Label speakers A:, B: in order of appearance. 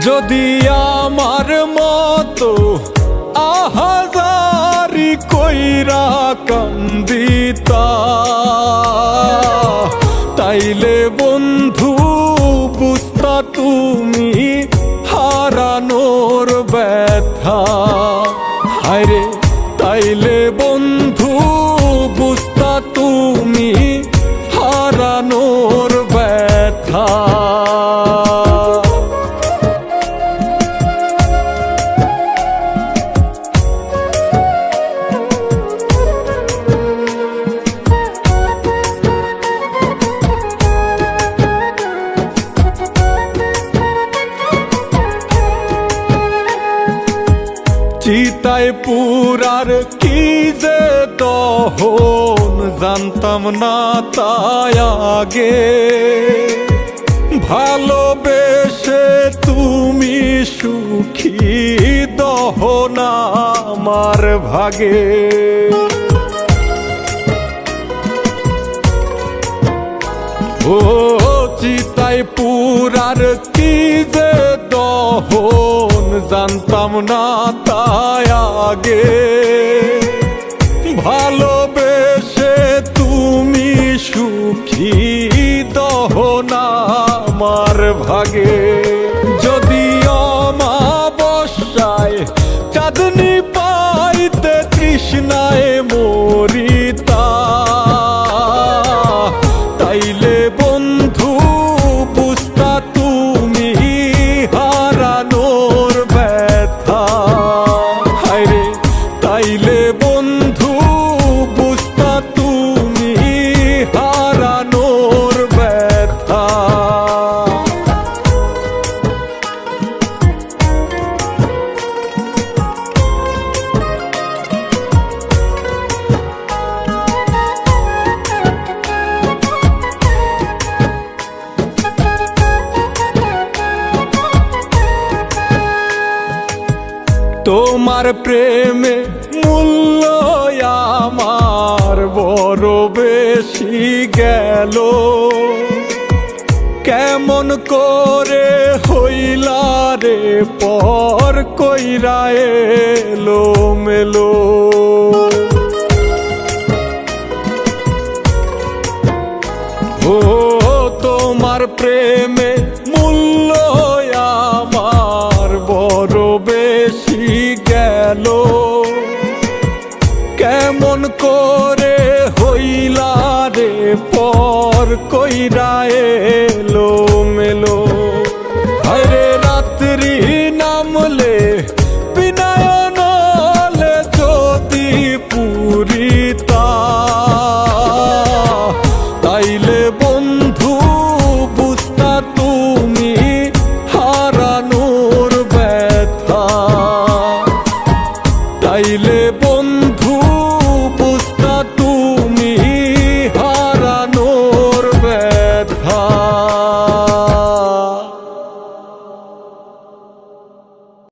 A: যদি আমার মতো আহাজারি কইরা কান্দিতা, তাইলে বন্ধু বুঝতা তুমি হারানোর ব্যথা। হায়রে তাইলে বন্ধু বুঝতা তুমি হারানোর ব্যথা। চিতায় পুরার কি যে দহন জানতাম না তাই আগে, ভালোবেসে তুমি সুখী দহন আমার ভাগে। ও চিতায় পুরার কি যে দহন জানতাম না তাই আগে, ভালোবেসে তুমি সুখী দহন আমার ভাগে। যদি অমাবস্যায় চাঁদনি পাইতে তৃষ্ণায় মরিতা, তাইলে বন্ধু বুঝতা তুমি হারানোর ব্যথা। হায়রে তাইলে বন্ধু বুঝতা তুমি হারানোর ব্যথা। তোমার প্রেমে মূল্য আমার বড় বেশি গেল, কেমন করে হইলা রে পর কইরা এলো মেলো। ও তোমার প্রেমে মূল্য আমার বড় বেশি গেল, কেমন করে হইলা রে পর কইরা এলো মেলো। আরে রাত্রি নামলে বিনয়নলে যদি পুরিতা, তাইলে বন্ধু বুঝতা তুমি হারানোর ব্যথা। তাইলে বন্ধু